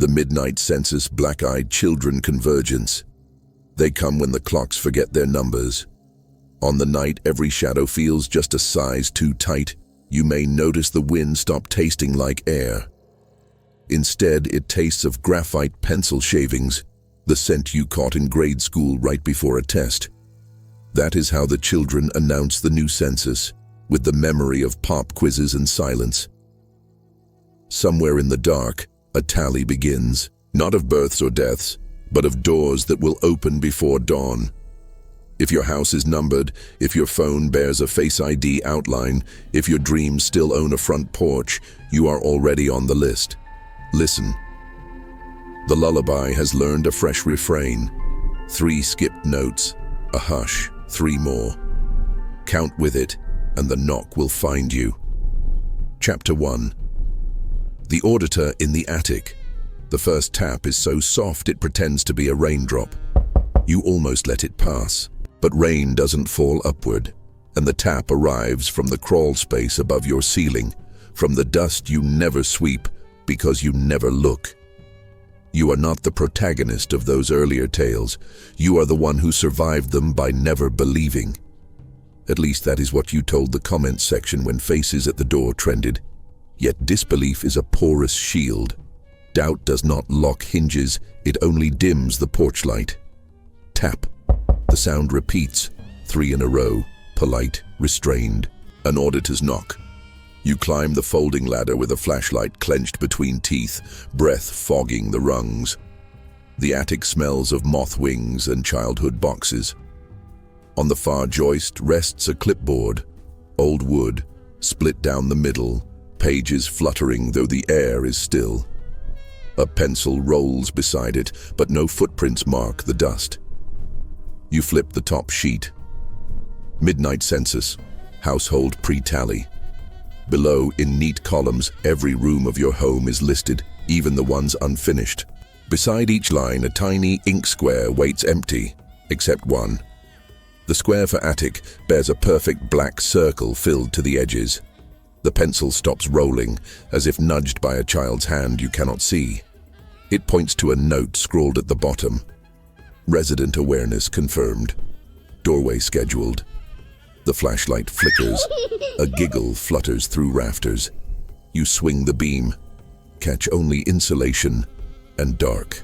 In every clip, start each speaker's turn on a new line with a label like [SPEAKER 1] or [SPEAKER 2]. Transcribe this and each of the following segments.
[SPEAKER 1] The Midnight Census black-eyed Children Convergence. They come when the clocks forget their numbers. On the night every shadow feels just a size too tight, you may notice the wind stop tasting like air. Instead, it tastes of graphite pencil shavings, the scent you caught in grade school right before a test. That is how the children announce the new census, with the memory of pop quizzes and silence. Somewhere in the dark, a tally begins, not of births or deaths, but of doors that will open before dawn. If your house is numbered, if your phone bears a Face ID outline, if your dreams still own a front porch, you are already on the list. Listen. The lullaby has learned a fresh refrain. 3 skipped notes, a hush, 3 more. Count with it, and the knock will find you. Chapter 1. The auditor in the attic. The first tap is so soft it pretends to be a raindrop. You almost let it pass, but rain doesn't fall upward, and the tap arrives from the crawl space above your ceiling, from the dust you never sweep because you never look. You are not the protagonist of those earlier tales. You are the one who survived them by never believing. At least that is what you told the comments section when faces at the door trended. Yet disbelief is a porous shield. Doubt does not lock hinges, it only dims the porch light. Tap. The sound repeats, 3 in a row, polite, restrained. An auditor's knock. You climb the folding ladder with a flashlight clenched between teeth, breath fogging the rungs. The attic smells of moth wings and childhood boxes. On the far joist rests a clipboard, old wood, split down the middle, pages fluttering though the air is still. A pencil rolls beside it, but no footprints mark the dust. You flip the top sheet. Midnight Census, household pre-tally. Below, in neat columns, every room of your home is listed, even the ones unfinished. Beside each line, a tiny ink square waits empty, except one. The square for attic bears a perfect black circle filled to the edges. The pencil stops rolling, as if nudged by a child's hand you cannot see. It points to a note scrawled at the bottom. Resident awareness confirmed. Doorway scheduled. The flashlight flickers. A giggle flutters through rafters. You swing the beam. Catch only insulation and dark.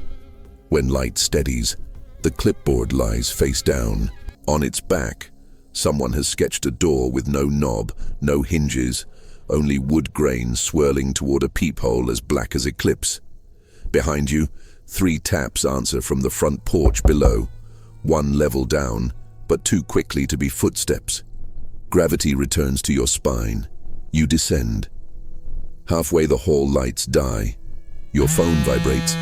[SPEAKER 1] When light steadies, the clipboard lies face down. On its back, someone has sketched a door with no knob, no hinges, only wood grain swirling toward a peephole as black as eclipse. Behind you, 3 taps answer from the front porch below, 1 level down, but too quickly to be footsteps. Gravity returns to your spine. You descend. Halfway the hall lights die. Your phone vibrates.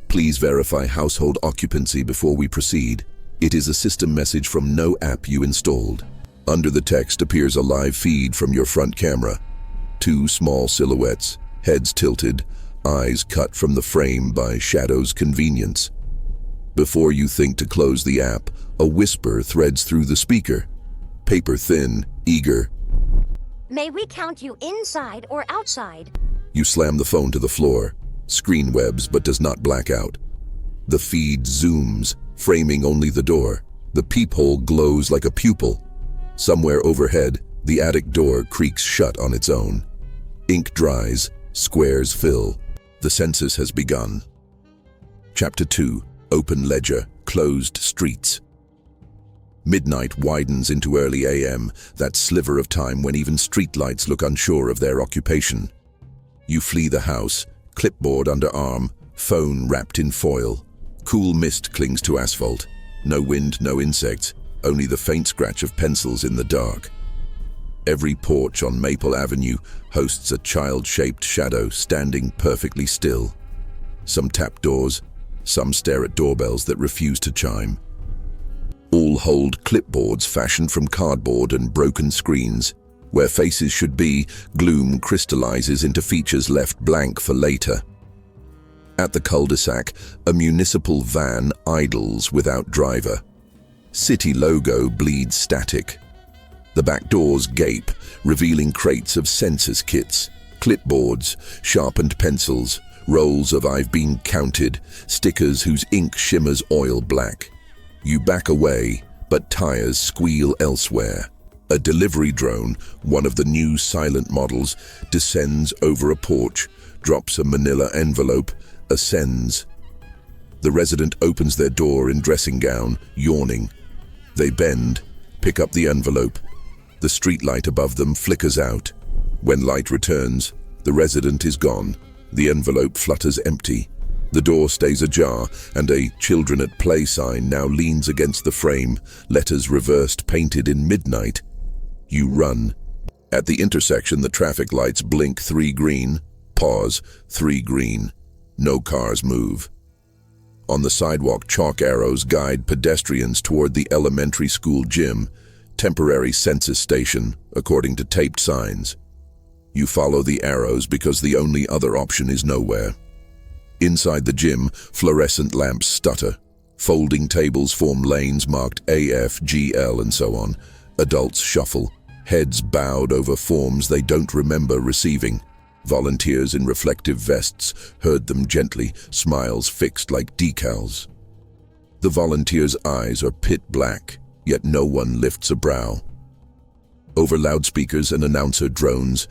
[SPEAKER 1] Please verify household occupancy before we proceed. It is a system message from no app you installed. Under the text appears a live feed from your front camera. 2 small silhouettes, heads tilted, eyes cut from the frame by shadow's convenience. Before you think to close the app, a whisper threads through the speaker. Paper thin, eager.
[SPEAKER 2] May we count you inside or outside?
[SPEAKER 1] You slam the phone to the floor. Screen webs but does not black out. The feed zooms, framing only the door. The peephole glows like a pupil. Somewhere overhead, the attic door creaks shut on its own. Ink dries, squares fill. The census has begun. Chapter 2. Open ledger, closed streets. Midnight widens into early AM, that sliver of time when even streetlights look unsure of their occupation. You flee the house, clipboard under arm, phone wrapped in foil. Cool mist clings to asphalt. No wind, no insects, only the faint scratch of pencils in the dark. Every porch on Maple Avenue hosts a child-shaped shadow standing perfectly still. Some tap doors, some stare at doorbells that refuse to chime. All hold clipboards fashioned from cardboard and broken screens. Where faces should be, gloom crystallizes into features left blank for later. At the cul-de-sac, a municipal van idles without driver. City logo bleeds static. The back doors gape, revealing crates of census kits, clipboards, sharpened pencils, rolls of "I've been counted," stickers whose ink shimmers oil black. You back away, but tires squeal elsewhere. A delivery drone, one of the new silent models, descends over a porch, drops a manila envelope, ascends. The resident opens their door in dressing gown, yawning. They bend, pick up the envelope. The streetlight above them flickers out. When light returns, the resident is gone. The envelope flutters empty. The door stays ajar, and a "Children at Play" sign now leans against the frame, letters reversed painted in midnight. You run. At the intersection, the traffic lights blink 3 green, pause, 3 green. No cars move. On the sidewalk, chalk arrows guide pedestrians toward the elementary school gym, temporary census station, according to taped signs. You follow the arrows because the only other option is nowhere. Inside the gym, fluorescent lamps stutter. Folding tables form lanes marked A, F, G, L, and so on. Adults shuffle, heads bowed over forms they don't remember receiving. Volunteers in reflective vests herd them gently, smiles fixed like decals. The volunteers' eyes are pit black, yet no one lifts a brow. Over loudspeakers and announcer drones,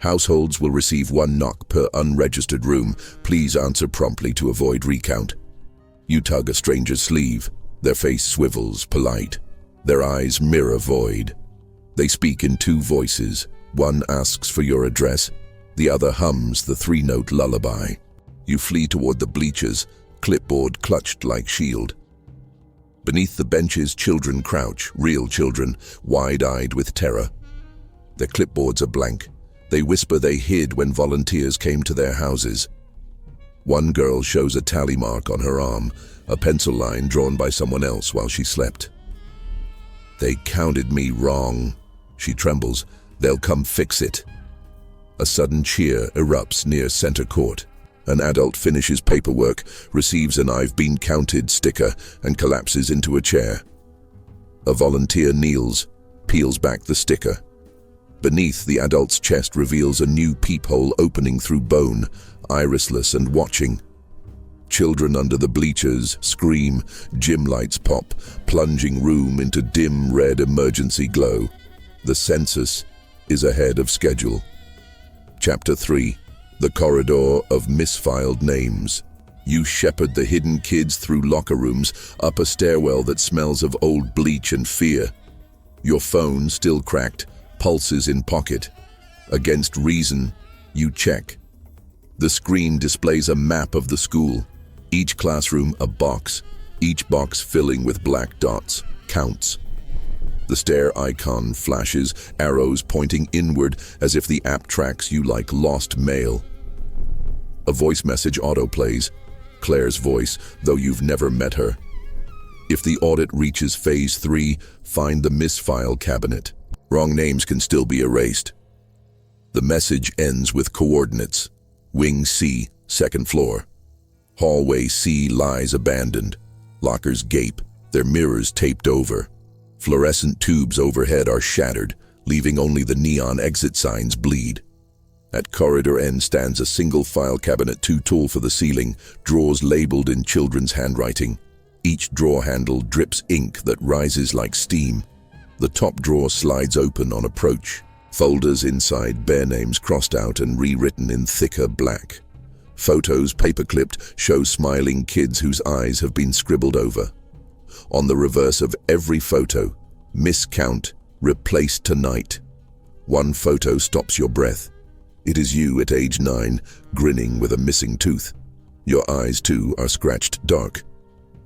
[SPEAKER 1] households will receive 1 knock per unregistered room. Please answer promptly to avoid recount. You tug a stranger's sleeve. Their face swivels, polite. Their eyes mirror void. They speak in 2 voices. One asks for your address. The other hums the 3-note lullaby. You flee toward the bleachers, clipboard clutched like shield. Beneath the benches, children crouch, real children, wide-eyed with terror. Their clipboards are blank. They whisper they hid when volunteers came to their houses. One girl shows a tally mark on her arm, a pencil line drawn by someone else while she slept. "They counted me wrong." She trembles. "They'll come fix it." A sudden cheer erupts near center court. An adult finishes paperwork, receives an "I've been counted" sticker, and collapses into a chair. A volunteer kneels, peels back the sticker. Beneath, the adult's chest reveals a new peephole opening through bone, irisless and watching. Children under the bleachers scream, gym lights pop, plunging room into dim red emergency glow. The census is ahead of schedule. Chapter 3. The Corridor of Misfiled Names. You shepherd the hidden kids through locker rooms, up a stairwell that smells of old bleach and fear. Your phone, still cracked, pulses in pocket. Against reason, you check. The screen displays a map of the school. Each classroom a box, each box filling with black dots, counts. The stair icon flashes, arrows pointing inward as if the app tracks you like lost mail. A voice message autoplays, Claire's voice, though you've never met her. If the audit reaches phase 3, find the misfile cabinet. Wrong names can still be erased. The message ends with coordinates. Wing C, 2nd floor. Hallway C lies abandoned. Lockers gape, their mirrors taped over. Fluorescent tubes overhead are shattered, leaving only the neon exit signs bleed. At corridor end stands a single file cabinet too tall for the ceiling, drawers labeled in children's handwriting. Each drawer handle drips ink that rises like steam. The top drawer slides open on approach. Folders inside bear names crossed out and rewritten in thicker black. Photos, paper-clipped, show smiling kids whose eyes have been scribbled over. On the reverse of every photo, miscount, replaced tonight. One photo stops your breath. It is you at age 9, grinning with a missing tooth. Your eyes, too, are scratched dark.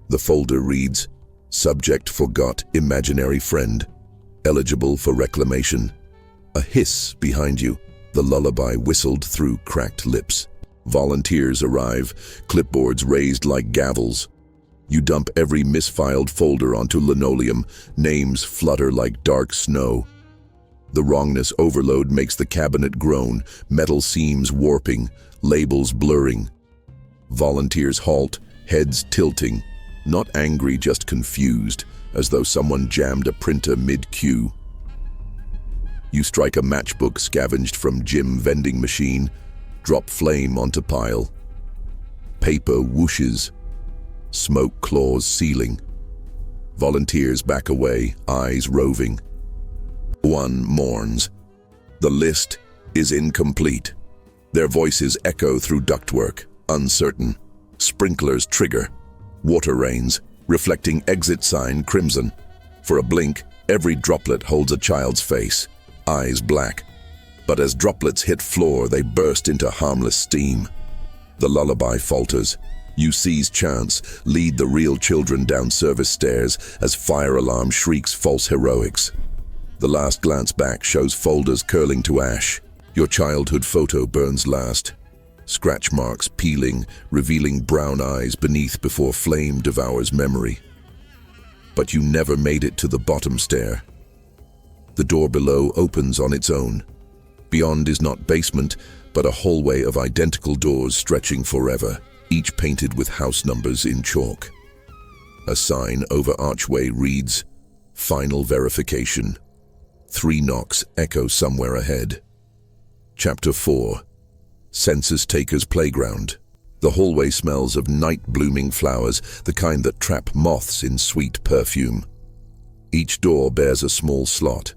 [SPEAKER 1] The folder reads, "Subject forgot imaginary friend. Eligible for reclamation." A hiss behind you, the lullaby whistled through cracked lips. Volunteers arrive, clipboards raised like gavels. You dump every misfiled folder onto linoleum, names flutter like dark snow. The wrongness overload makes the cabinet groan, metal seams warping, labels blurring. Volunteers halt, heads tilting, not angry, just confused, as though someone jammed a printer mid-queue. You strike a matchbook scavenged from gym vending machine, drop flame onto pile. Paper whooshes. Smoke claws ceiling. Volunteers back away, eyes roving. One mourns. The list is incomplete. Their voices echo through ductwork, uncertain. Sprinklers trigger. Water rains, reflecting exit sign crimson. For a blink, every droplet holds a child's face, eyes black. But as droplets hit floor, they burst into harmless steam. The lullaby falters. You seize chance, lead the real children down service stairs as fire alarm shrieks false heroics. The last glance back shows folders curling to ash. Your childhood photo burns last. Scratch marks peeling, revealing brown eyes beneath before flame devours memory. But you never made it to the bottom stair. The door below opens on its own. Beyond is not basement, but a hallway of identical doors stretching forever, each painted with house numbers in chalk. A sign over archway reads, "Final verification." 3 knocks echo somewhere ahead. Chapter 4. Census Takers Playground. The hallway smells of night-blooming flowers, the kind that trap moths in sweet perfume. Each door bears a small slot.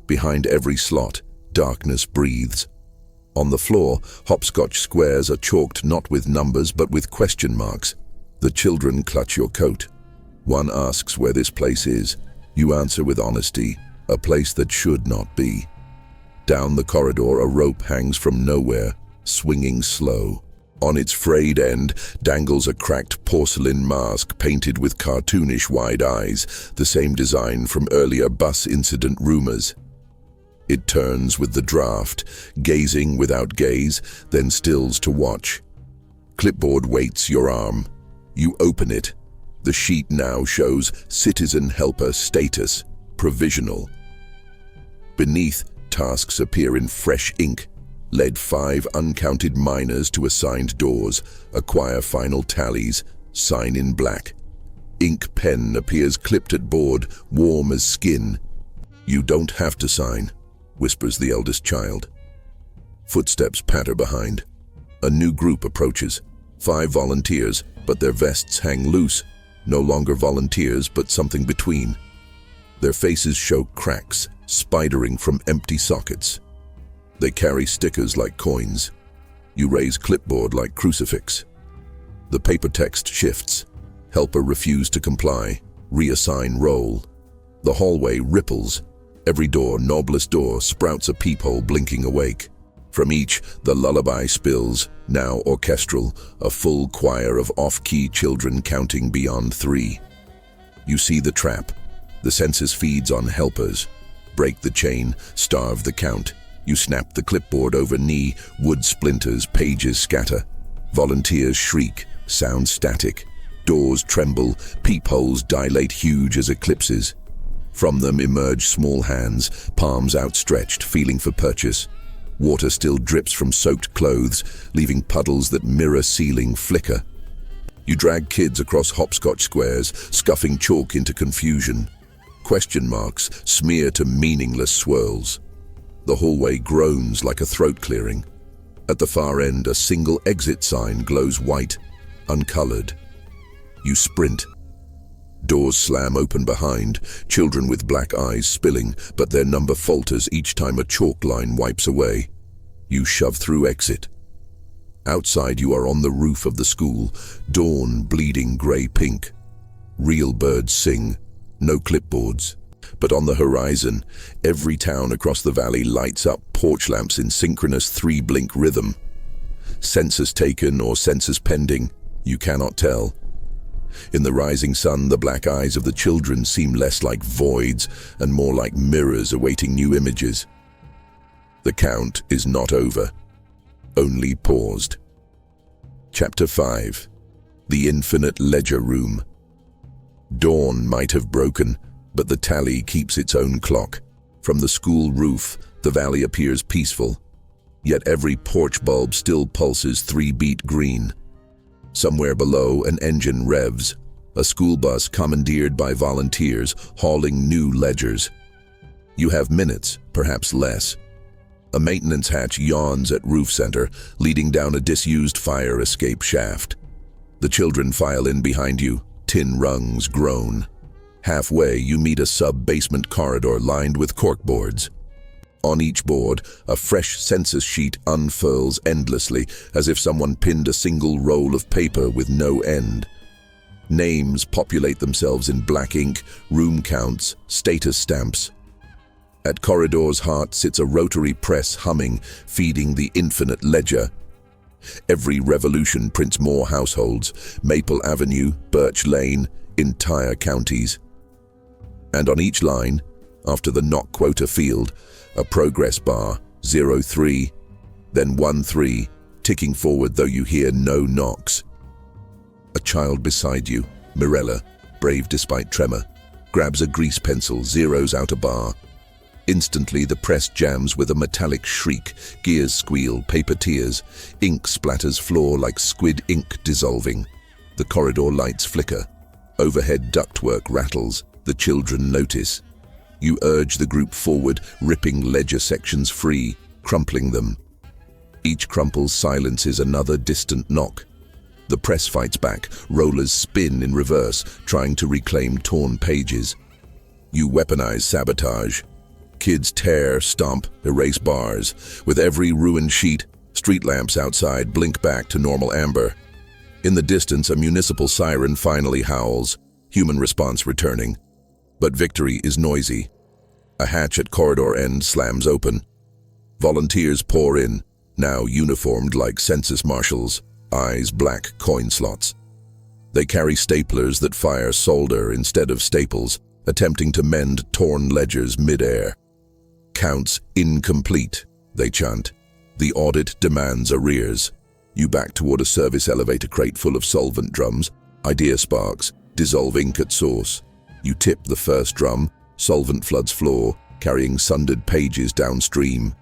[SPEAKER 1] Behind every slot, darkness breathes. On the floor, hopscotch squares are chalked not with numbers but with question marks. The children clutch your coat. One asks where this place is. You answer with honesty, a place that should not be. Down the corridor, a rope hangs from nowhere, swinging slow. On its frayed end dangles a cracked porcelain mask painted with cartoonish wide eyes, the same design from earlier bus incident rumors. It turns with the draft, gazing without gaze, then stills to watch. Clipboard waits your arm. You open it. The sheet now shows citizen helper status, provisional. Beneath, tasks appear in fresh ink. Led 5 uncounted minors to assigned doors, acquire final tallies, sign in black. Ink pen appears clipped at board, warm as skin. You don't have to sign, whispers the eldest child. Footsteps patter behind. A new group approaches. 5 volunteers, but their vests hang loose. No longer volunteers, but something between. Their faces show cracks, spidering from empty sockets. They carry stickers like coins. You raise clipboard like crucifix. The paper text shifts. Helper refuse to comply. Reassign role. The hallway ripples. Every door, knobless door, sprouts a peephole blinking awake. From each, the lullaby spills, now orchestral, a full choir of off-key children counting beyond 3. You see the trap. The census feeds on helpers. Break the chain, starve the count. You snap the clipboard over knee, wood splinters, pages scatter. Volunteers shriek, sound static. Doors tremble, peepholes dilate huge as eclipses. From them emerge small hands, palms outstretched, feeling for purchase. Water still drips from soaked clothes, leaving puddles that mirror ceiling flicker. You drag kids across hopscotch squares, scuffing chalk into confusion. Question marks smear to meaningless swirls. The hallway groans like a throat clearing. At the far end, a single exit sign glows white, uncolored. You sprint. Doors slam open behind, children with black eyes spilling, but their number falters each time a chalk line wipes away. You shove through exit. Outside, you are on the roof of the school, dawn bleeding grey-pink. Real birds sing, no clipboards. But on the horizon, every town across the valley lights up porch lamps in synchronous 3-blink rhythm. Census taken or census pending, you cannot tell. In the rising sun, the black eyes of the children seem less like voids and more like mirrors awaiting new images. The count is not over, only paused. Chapter 5. The Infinite Ledger Room. Dawn might have broken, but the tally keeps its own clock. From the school roof, the valley appears peaceful, yet every porch bulb still pulses 3-beat green. Somewhere below, an engine revs, a school bus commandeered by volunteers hauling new ledgers. You have minutes, perhaps less. A maintenance hatch yawns at roof center, leading down a disused fire escape shaft. The children file in behind you, tin rungs groan. Halfway, you meet a sub-basement corridor lined with corkboards. On each board, a fresh census sheet unfurls endlessly, as if someone pinned a single roll of paper with no end. Names populate themselves in black ink, room counts, status stamps. At corridor's heart sits a rotary press humming, feeding the infinite ledger. Every revolution prints more households, Maple Avenue, Birch Lane, entire counties. And on each line, after the knock quota field, a progress bar, 03, then 13, ticking forward though you hear no knocks. A child beside you, Mirella, brave despite tremor, grabs a grease pencil, zeroes out a bar. Instantly the press jams with a metallic shriek, gears squeal, paper tears, ink splatters floor like squid ink dissolving. The corridor lights flicker. Overhead ductwork rattles. The children notice. You urge the group forward, ripping ledger sections free, crumpling them. Each crumple silences another distant knock. The press fights back, rollers spin in reverse, trying to reclaim torn pages. You weaponize sabotage. Kids tear, stomp, erase bars. With every ruined sheet, street lamps outside blink back to normal amber. In the distance, a municipal siren finally howls, human response returning. But victory is noisy. A hatch at corridor end slams open. Volunteers pour in, now uniformed like census marshals, eyes black coin slots. They carry staplers that fire solder instead of staples, attempting to mend torn ledgers mid-air. Counts incomplete, they chant. The audit demands arrears. You back toward a service elevator crate full of solvent drums, idea sparks, dissolve ink at source. You tip the first drum, solvent floods floor, carrying sundered pages downstream.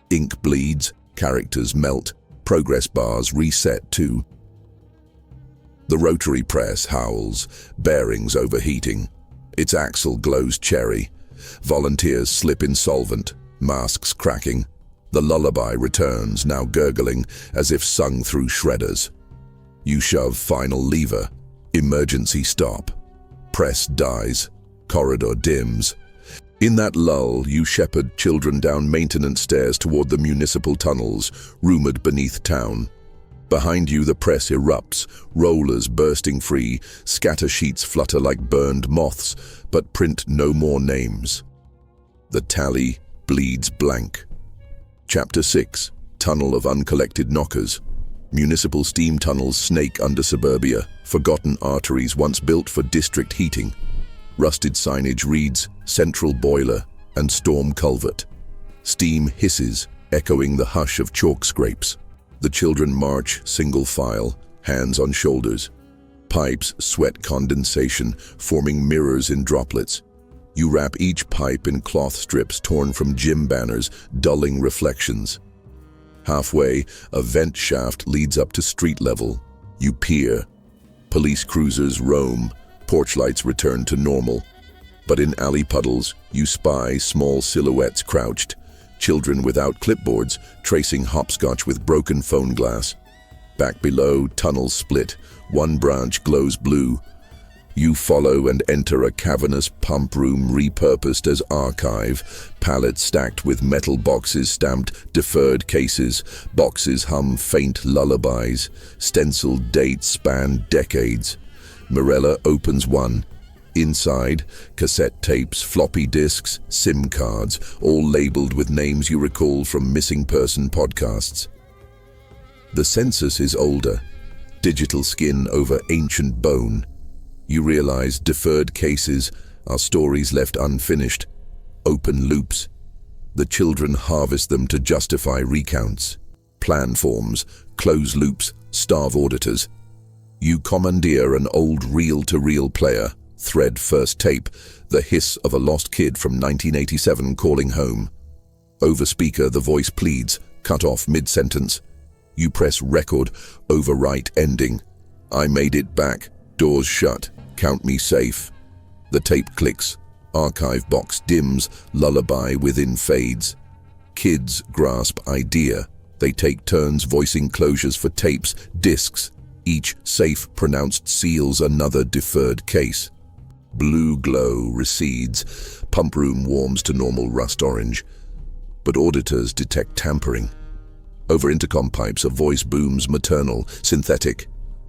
[SPEAKER 1] Ink bleeds, characters melt, progress bars reset too. The rotary press howls, bearings overheating. Its axle glows cherry. Volunteers slip in solvent, masks cracking. The lullaby returns, now gurgling, as if sung through shredders. You shove final lever. Emergency stop. Press dies. Corridor dims. In that lull, you shepherd children down maintenance stairs toward the municipal tunnels, rumored beneath town. Behind you, the press erupts, rollers bursting free, scatter sheets flutter like burned moths, but print no more names. The tally bleeds blank. Chapter 6, Tunnel of Uncollected Knockers. Municipal steam tunnels snake under suburbia, forgotten arteries once built for district heating. Rusted signage reads, Central Boiler and Storm Culvert. Steam hisses, echoing the hush of chalk scrapes. The children march, single file, hands on shoulders. Pipes sweat condensation, forming mirrors in droplets. You wrap each pipe in cloth strips torn from gym banners, dulling reflections. Halfway, a vent shaft leads up to street level. You peer. Police cruisers roam, porch lights return to normal. But in alley puddles, you spy small silhouettes crouched. Children without clipboards, tracing hopscotch with broken phone glass. Back below, tunnels split. One branch glows blue. You follow and enter a cavernous pump room repurposed as archive. Pallets stacked with metal boxes stamped deferred cases. Boxes hum faint lullabies. Stenciled dates span decades. Mirella opens one. Inside, cassette tapes, floppy disks, SIM cards, all labeled with names you recall from missing person podcasts. The census is older, digital skin over ancient bone. You realize deferred cases are stories left unfinished, open loops. The children harvest them to justify recounts. Plan forms, close loops, starve auditors. You commandeer an old reel-to-reel player, thread first tape, the hiss of a lost kid from 1987 calling home. Over speaker, the voice pleads, cut off mid-sentence. You press record, overwrite ending. I made it back, doors shut, count me safe. The tape clicks, archive box dims, lullaby within fades. Kids grasp idea. They take turns voicing closures for tapes, discs, Each safe pronounced seals another deferred case. Blue glow recedes, pump room warms to normal rust orange. But auditors detect tampering. Over intercom pipes, a voice booms maternal, synthetic,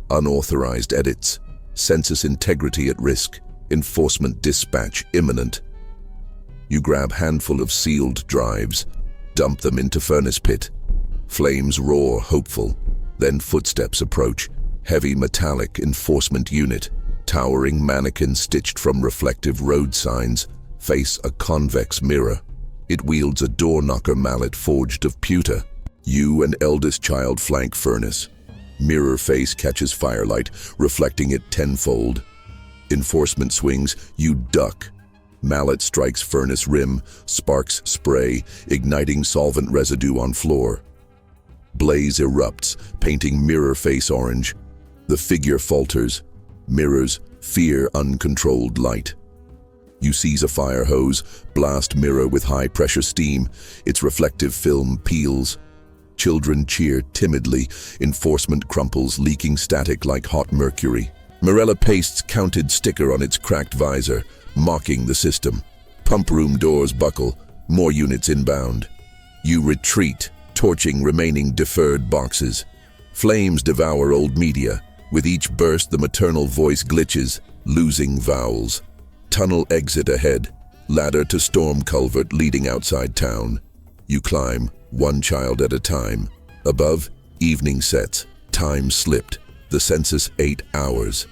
[SPEAKER 1] unauthorized edits, census integrity at risk, enforcement dispatch imminent. You grab handful of sealed drives, dump them into furnace pit. Flames roar, hopeful. Then footsteps approach. Heavy metallic enforcement unit. Towering mannequin stitched from reflective road signs. Face a convex mirror. It wields a door knocker mallet forged of pewter. You and eldest child flank furnace. Mirror face catches firelight, reflecting it tenfold. Enforcement swings, you duck. Mallet strikes furnace rim, sparks spray, igniting solvent residue on floor. Blaze erupts, painting mirror face orange. The figure falters, mirrors, fear uncontrolled light. You seize a fire hose, blast mirror with high-pressure steam. Its reflective film peels. Children cheer timidly. Enforcement crumples, leaking static like hot mercury. Morella pastes counted sticker on its cracked visor, mocking the system. Pump room doors buckle, more units inbound. You retreat, torching remaining deferred boxes. Flames devour old media. With each burst, the maternal voice glitches, losing vowels. Tunnel exit ahead, ladder to storm culvert leading outside town. You climb, one child at a time. Above, evening sets, time slipped. The census 8 hours.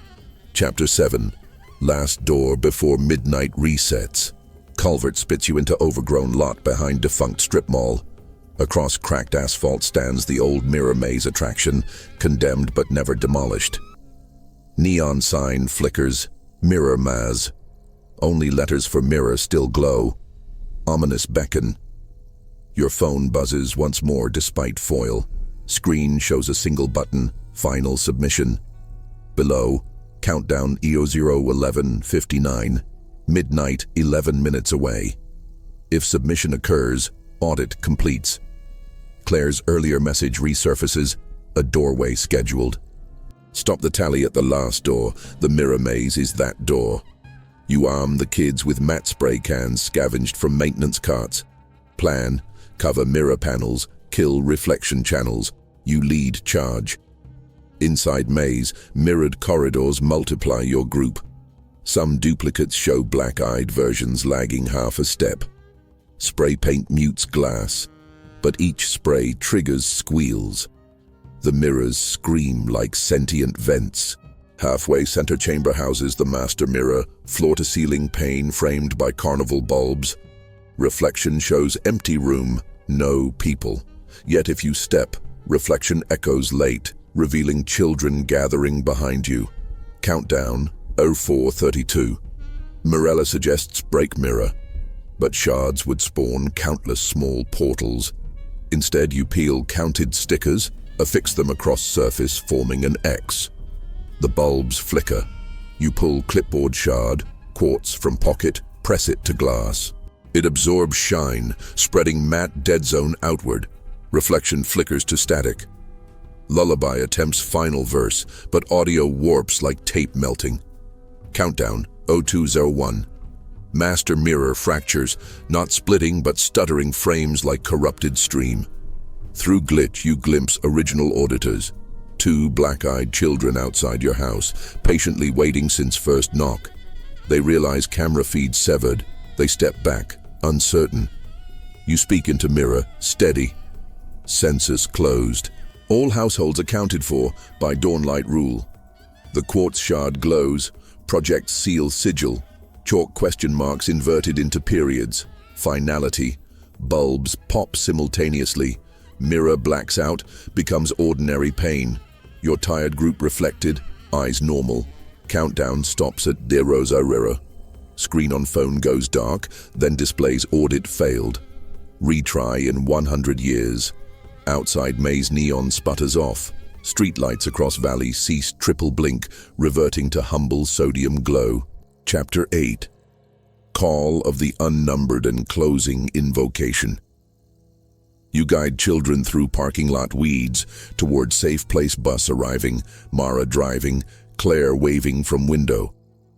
[SPEAKER 1] Chapter 7. Last door before midnight resets. Culvert spits you into overgrown lot behind defunct strip mall. Across cracked asphalt stands the old mirror maze attraction, condemned but never demolished. Neon sign flickers, mirror maze. Only letters for mirror still glow. Ominous beckon. Your phone buzzes once more despite foil. Screen shows a single button, final submission. Below, countdown EO 011:59, midnight 11 minutes away. If submission occurs, audit completes. Claire's earlier message resurfaces, a doorway scheduled. Stop the tally at the last door, the mirror maze is that door. You arm the kids with matte spray cans scavenged from maintenance carts. Plan, cover mirror panels, kill reflection channels. You lead charge. Inside maze, mirrored corridors multiply your group. Some duplicates show black-eyed versions lagging half a step. Spray paint mutes glass, but each spray triggers squeals. The mirrors scream like sentient vents. Halfway center chamber houses the master mirror, floor-to-ceiling pane framed by carnival bulbs. Reflection shows empty room, no people. Yet if you step, reflection echoes late, revealing children gathering behind you. Countdown, 04:32. Morella suggests break mirror, but shards would spawn countless small portals. Instead, you peel counted stickers, affix them across surface, forming an X. The bulbs flicker. You pull clipboard shard, quartz from pocket, press it to glass. It absorbs shine, spreading matte dead zone outward. Reflection flickers to static. Lullaby attempts final verse, but audio warps like tape melting. Countdown, 0201. Master mirror fractures, not splitting but stuttering frames like corrupted stream. Through glitch, you glimpse original auditors. 2 black-eyed children outside your house, patiently waiting since first knock. They realize camera feed severed. They step back, uncertain. You speak into mirror, steady. Census closed. All households accounted for by dawnlight rule. The quartz shard glows, project seal sigil, chalk question marks inverted into periods. Finality. Bulbs pop simultaneously. Mirror blacks out, becomes ordinary pain. Your tired group reflected, eyes normal. Countdown stops at 0:00. Screen on phone goes dark, then displays audit failed. Retry in 100 years. Outside maze neon sputters off. Streetlights across valley cease triple blink, reverting to humble sodium glow. Chapter 8. Call of the unnumbered and closing invocation. You guide children through parking lot weeds toward safe place bus arriving, Mara driving, Claire waving from window.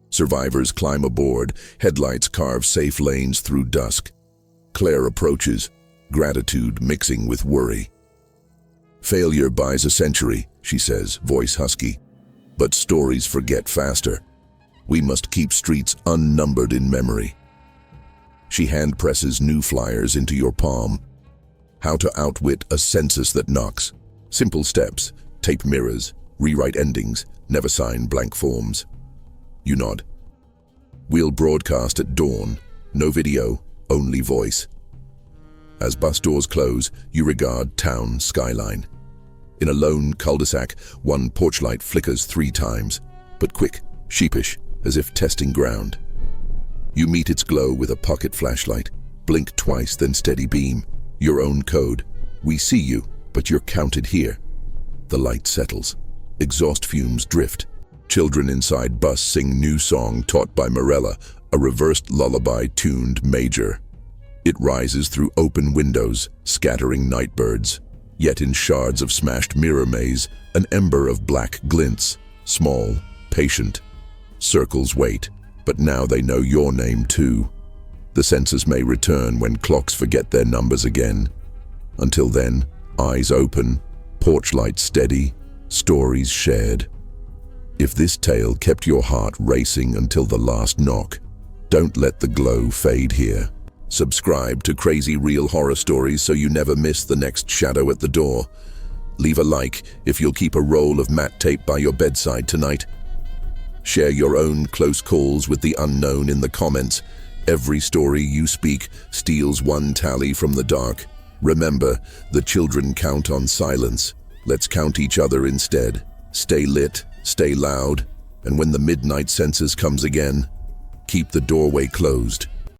[SPEAKER 1] Survivors climb aboard, headlights carve safe lanes through dusk. Claire approaches, gratitude mixing with worry. Failure buys a century, she says, voice husky. But stories forget faster. We must keep streets unnumbered in memory. She hand presses new flyers into your palm. How to outwit a census that knocks. Simple steps, tape mirrors, rewrite endings, never sign blank forms. You nod. We'll broadcast at dawn. No video, only voice. As bus doors close, you regard town skyline. In a lone cul-de-sac, one porch light flickers 3 times, but quick, sheepish, as if testing ground. You meet its glow with a pocket flashlight, blink twice, then steady beam. Your own code. We see you, but you're counted here. The light settles. Exhaust fumes drift. Children inside bus sing new song taught by Morella, a reversed lullaby tuned major. It rises through open windows, scattering nightbirds. Yet in shards of smashed mirror maze, an ember of black glints, small, patient. Circles wait, but now they know your name too. The census may return when clocks forget their numbers again. Until then, eyes open, porch lights steady, stories shared. If this tale kept your heart racing until the last knock, don't let the glow fade here. Subscribe to Crazy Real Horror Stories so you never miss the next shadow at the door. Leave a like if you'll keep a roll of matte tape by your bedside tonight. Share your own close calls with the unknown in the comments. Every story you speak steals 1 tally from the dark. Remember, the children count on silence. Let's count each other instead. Stay lit, stay loud, and when the midnight census comes again, keep the doorway closed.